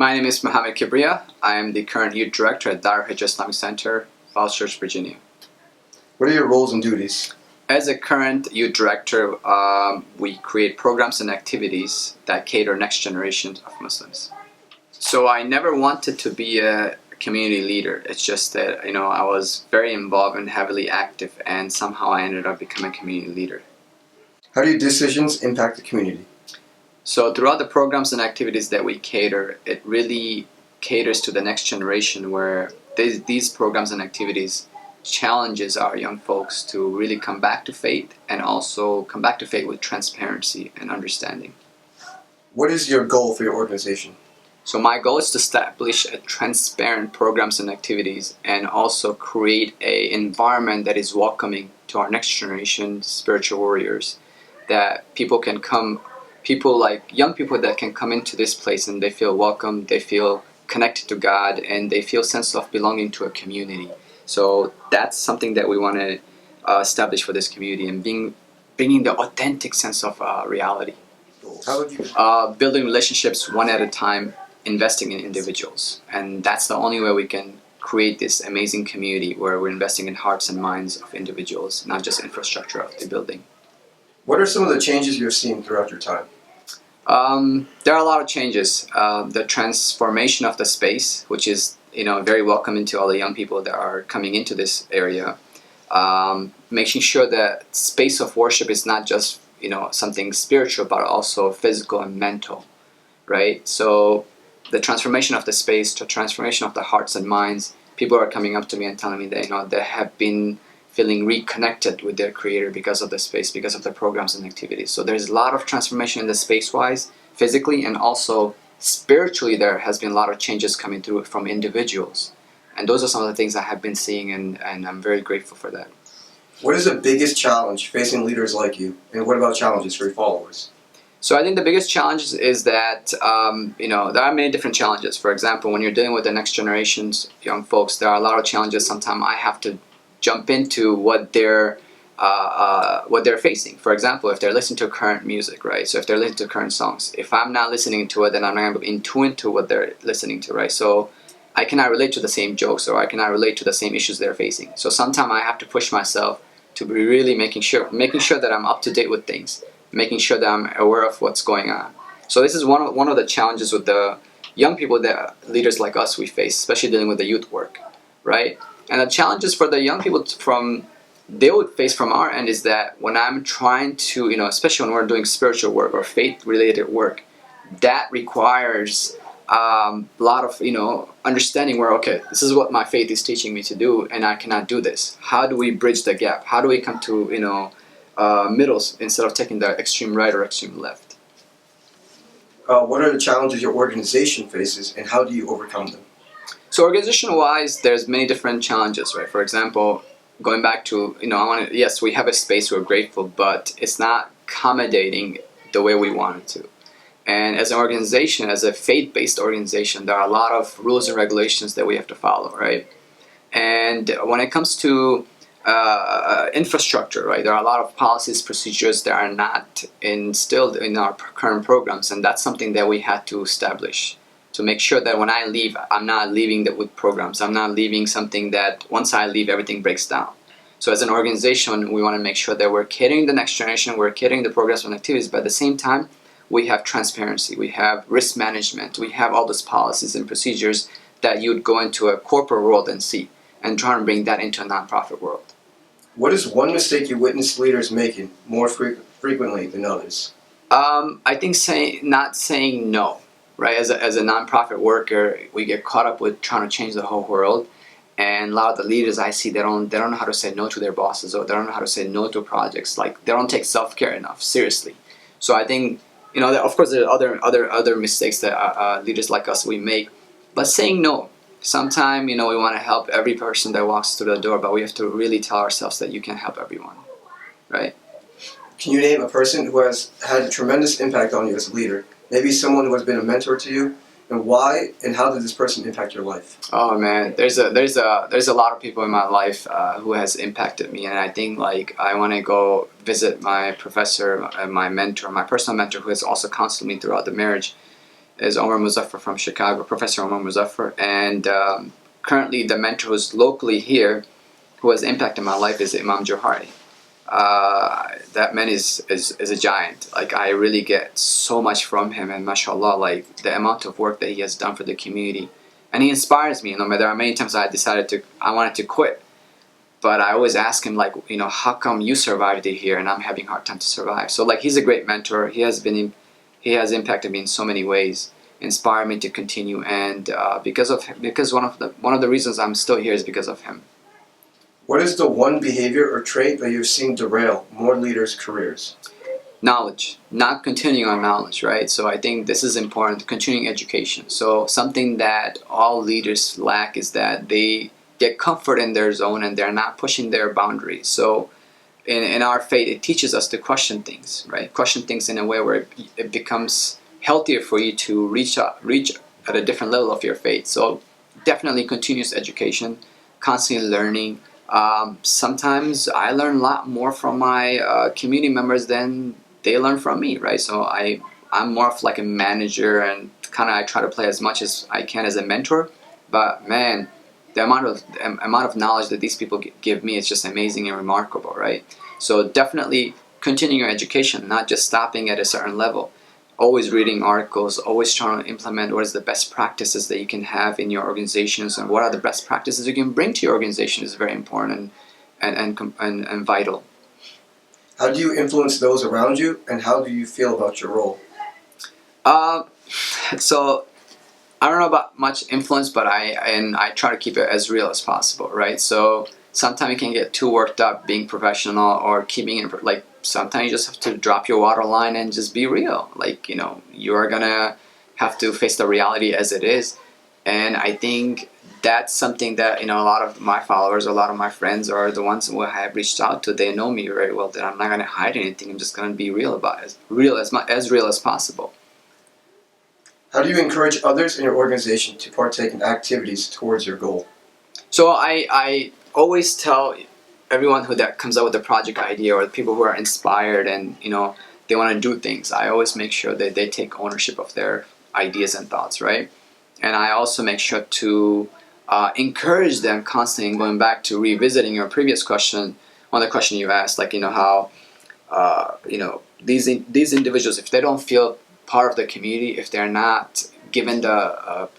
My name is Mohammed Kibriya. I am the current youth director at Dar Al-Hijrah Islamic Center, Falls Church, Virginia. What are your roles and duties? As a current youth director, we create programs and activities that cater next generation of Muslims. So I never wanted to be a community leader. It's just that, I was very involved and heavily active, and somehow I ended up becoming a community leader. How do your decisions impact the community? So throughout the programs and activities that we cater, it really caters to the next generation, where these programs and activities challenges our young folks to really come back to faith, and also come back to faith with transparency and understanding. What is your goal for your organization? So my goal is to establish a transparent programs and activities, and also create an environment that is welcoming to our next generation spiritual warriors, that people can come, young people that can come into this place and they feel welcome, they feel connected to God, and they feel sense of belonging to a community. So that's something that we want to establish for this community, and bringing the authentic sense of reality. How would you? Building relationships one at a time, investing in individuals, and that's the only way we can create this amazing community where we're investing in hearts and minds of individuals, not just infrastructure of the building. What are some of the changes you've seen throughout your time? There are a lot of changes. The transformation of the space, which is very welcoming to all the young people that are coming into this area. Making sure that space of worship is not just something spiritual, but also physical and mental, right? So the transformation of the space, the transformation of the hearts and minds. People are coming up to me and telling me that they have been feeling reconnected with their Creator because of the space, because of the programs and activities. So there's a lot of transformation in the space-wise, physically, and also spiritually. There has been a lot of changes coming through from individuals, and those are some of the things I have been seeing, and I'm very grateful for that. What is the biggest challenge facing leaders like you, and what about challenges for your followers? So I think the biggest challenge is that there are many different challenges. For example, when you're dealing with the next generation's young folks, there are a lot of challenges. Sometimes I have to jump into what they're facing. For example, if they're listening to current music, right? So if they're listening to current songs, if I'm not listening to it, then I'm not going to be in tune to what they're listening to, right? So I cannot relate to the same jokes, or I cannot relate to the same issues they're facing. So sometimes I have to push myself to be really making sure that I'm up to date with things, making sure that I'm aware of what's going on. So this is one of the challenges with the young people that leaders like us we face, especially dealing with the youth work, right? And the challenges for the young people they would face from our end is that when I'm trying to, especially when we're doing spiritual work or faith-related work, that requires a lot of, understanding where, okay, this is what my faith is teaching me to do, and I cannot do this. How do we bridge the gap? How do we come to, middles instead of taking the extreme right or extreme left? What are the challenges your organization faces, and how do you overcome them? So organization-wise, there's many different challenges, right? For example, going back to, yes, we have a space, we're grateful, but it's not accommodating the way we want it to. And as an organization, as a faith-based organization, there are a lot of rules and regulations that we have to follow, right? And when it comes to infrastructure, right, there are a lot of policies, procedures that are not instilled in our current programs, and that's something that we had to establish to make sure that when I leave, I'm not leaving with programs. I'm not leaving something that once I leave, everything breaks down. So as an organization, we want to make sure that we're catering the next generation, we're catering the programs and activities, but at the same time, we have transparency, we have risk management, we have all those policies and procedures that you'd go into a corporate world and see, and try and bring that into a nonprofit world. What is one mistake you witness leaders making more frequently than others? I think not saying no. Right, as a nonprofit worker, we get caught up with trying to change the whole world, and a lot of the leaders I see, they don't know how to say no to their bosses, or they don't know how to say no to projects. Like, they don't take self-care enough seriously. So I think of course there are other mistakes that leaders like us we make, but saying no. Sometimes we want to help every person that walks through the door, but we have to really tell ourselves that you can't help everyone, right? Can you name a person who has had a tremendous impact on you as a leader? Maybe someone who has been a mentor to you, and why, and how did this person impact your life? Oh man, there's a lot of people in my life who has impacted me, and I think I want to go visit my professor, my mentor, my personal mentor, who has also counseled me throughout the marriage. is Omar Muzaffar from Chicago, Professor Omar Muzaffar, and currently the mentor who's locally here, who has impacted my life, is Imam Johari. That man is a giant. Like, I really get so much from him, and mashallah, like the amount of work that he has done for the community, and he inspires me. There are many times I wanted to quit, but I always ask him, like, how come you survived it here and I'm having a hard time to survive? So, like, he's a great mentor. He has impacted me in so many ways, inspired me to continue, and because one of the reasons I'm still here is because of him. What is the one behavior or trait that you've seen derail more leaders' careers? Knowledge, not continuing on knowledge, right? So I think this is important, continuing education. So something that all leaders lack is that they get comfort in their zone and they're not pushing their boundaries. So in our faith, it teaches us to question things, right? Question things in a way where it becomes healthier for you to reach at a different level of your faith. So definitely continuous education, constantly learning. Sometimes I learn a lot more from my community members than they learn from me, right? So I'm more of like a manager, and kind of I try to play as much as I can as a mentor. But man, the amount of knowledge that these people give me is just amazing and remarkable, right? So definitely continuing your education, not just stopping at a certain level. Always reading articles, always trying to implement what is the best practices that you can have in your organizations, and what are the best practices you can bring to your organization is very important and vital. How do you influence those around you, and how do you feel about your role? So I don't know about much influence, but I try to keep it as real as possible, right? So sometimes you can get too worked up being professional or keeping it, like, sometimes you just have to drop your waterline and just be real. Like, you are gonna have to face the reality as it is. And I think that's something that, a lot of my followers, a lot of my friends, or the ones who I have reached out to, they know me very well, that I'm not gonna hide anything. I'm just gonna be real about it, as real as possible. How do you encourage others in your organization to partake in activities towards your goal? So I always tell everyone that comes up with a project idea, or the people who are inspired and they want to do things, I always make sure that they take ownership of their ideas and thoughts, right? And I also make sure to encourage them constantly. Going back to revisiting your previous question, one of the questions you asked, like, how these individuals, if they don't feel part of the community, if they're not given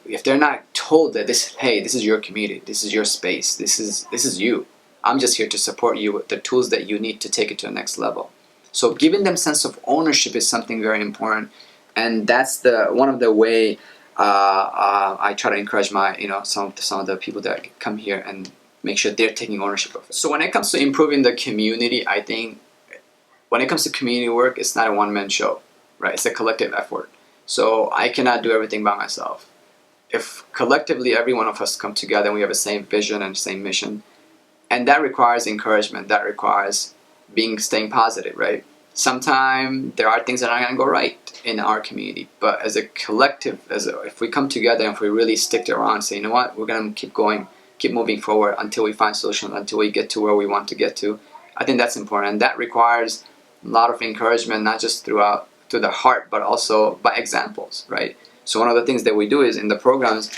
if they're not told that this is your community, this is your space, this is you, I'm just here to support you with the tools that you need to take it to the next level. So giving them sense of ownership is something very important, and that's one of the way I try to encourage my some of the people that come here, and make sure they're taking ownership of it. So when it comes to improving the community, I think when it comes to community work, it's not a one-man show, right? It's a collective effort. So I cannot do everything by myself. If collectively every one of us come together and we have the same vision and same mission, and that requires encouragement, that requires staying positive, right? Sometimes there are things that aren't going to go right in our community, but as a collective, if we come together and if we really stick around and say, you know what, we're going to keep going, keep moving forward until we find solutions, until we get to where we want to get to, I think that's important. And that requires a lot of encouragement, not just through the heart, but also by examples, right? So one of the things that we do is in the programs,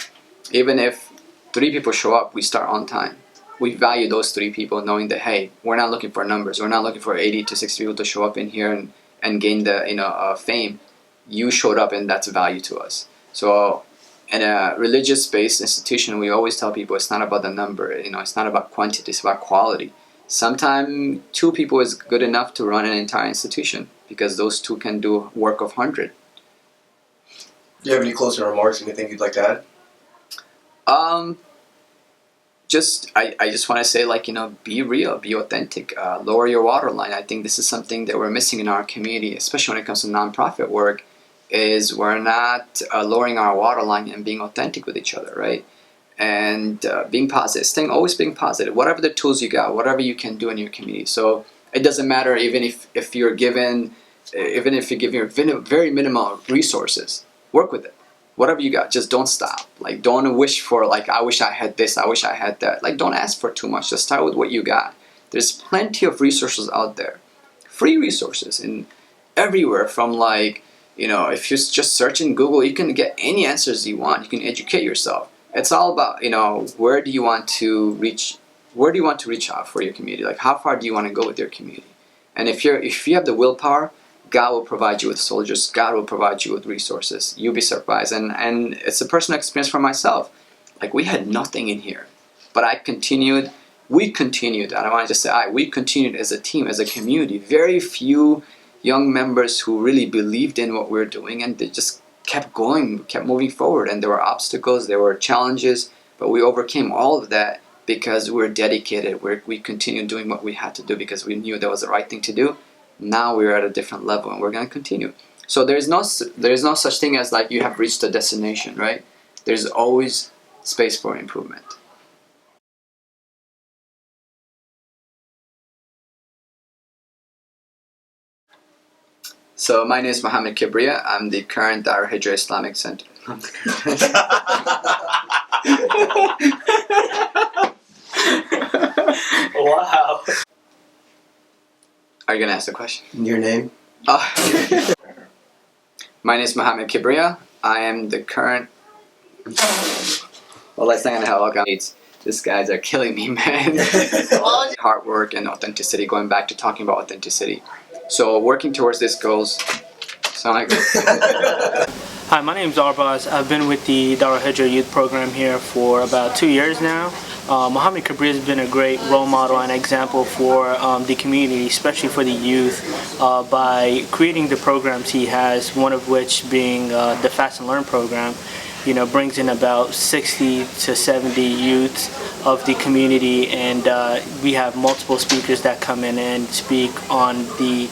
even if 3 people show up, we start on time. We value those 3 people, knowing that, hey, we're not looking for numbers. We're not looking for 80 to 60 people to show up in here and gain the fame. You showed up, and that's value to us. So in a religious-based institution, we always tell people it's not about the number. It's not about quantity. It's about quality. Sometimes 2 people is good enough to run an entire institution, because those 2 can do work of 100. Do you have any closing remarks? Anything you'd like to add? I just want to say, like, be real, be authentic, lower your waterline. I think this is something that we're missing in our community, especially when it comes to nonprofit work, is we're not lowering our waterline and being authentic with each other, right? And being positive, always being positive, whatever the tools you got, whatever you can do in your community. So it doesn't matter even if you're given very minimal resources, work with it. Whatever you got, just don't stop. Like, don't wish for, like, I wish I had this, I wish I had that. Like, don't ask for too much. Just start with what you got. There's plenty of resources out there, free resources in everywhere, from, like, if you just search in Google, you can get any answers you want. You can educate yourself. It's all about, where do you want to reach out for your community? Like, how far do you want to go with your community? And if you have the willpower, God will provide you with soldiers. God will provide you with resources. You'll be surprised. And it's a personal experience for myself. Like, we had nothing in here, but we continued. I don't want to just say we continued as a team, as a community. Very few young members who really believed in what we were doing, and they just kept going, kept moving forward. And there were obstacles, there were challenges, but we overcame all of that because we were dedicated. We continued doing what we had to do because we knew that was the right thing to do. Now we're at a different level, and we're going to continue. So there is no such thing as like you have reached a destination, right? There's always space for improvement. So my name is Mohammed Kibriya. I'm the current Dar Al-Hijrah Islamic Center. Wow. Are you going to ask the question? Your name? My name is Mohammed Kibriya. I am the current... Well, let's not going to have all guys. These guys are killing me, man. Hard work and authenticity, going back to talking about authenticity. So working towards these goals. Sound like Hi, my name is Arbaz. I've been with the Dar Al-Hijrah youth program here for about 2 years now. Mohammed Kibriya has been a great role model and example for the community, especially for the youth, by creating the programs he has, one of which being the Fast and Learn program. Brings in about 60 to 70 youths of the community, and we have multiple speakers that come in and speak on the,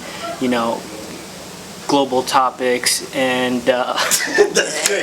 global topics, and That's great.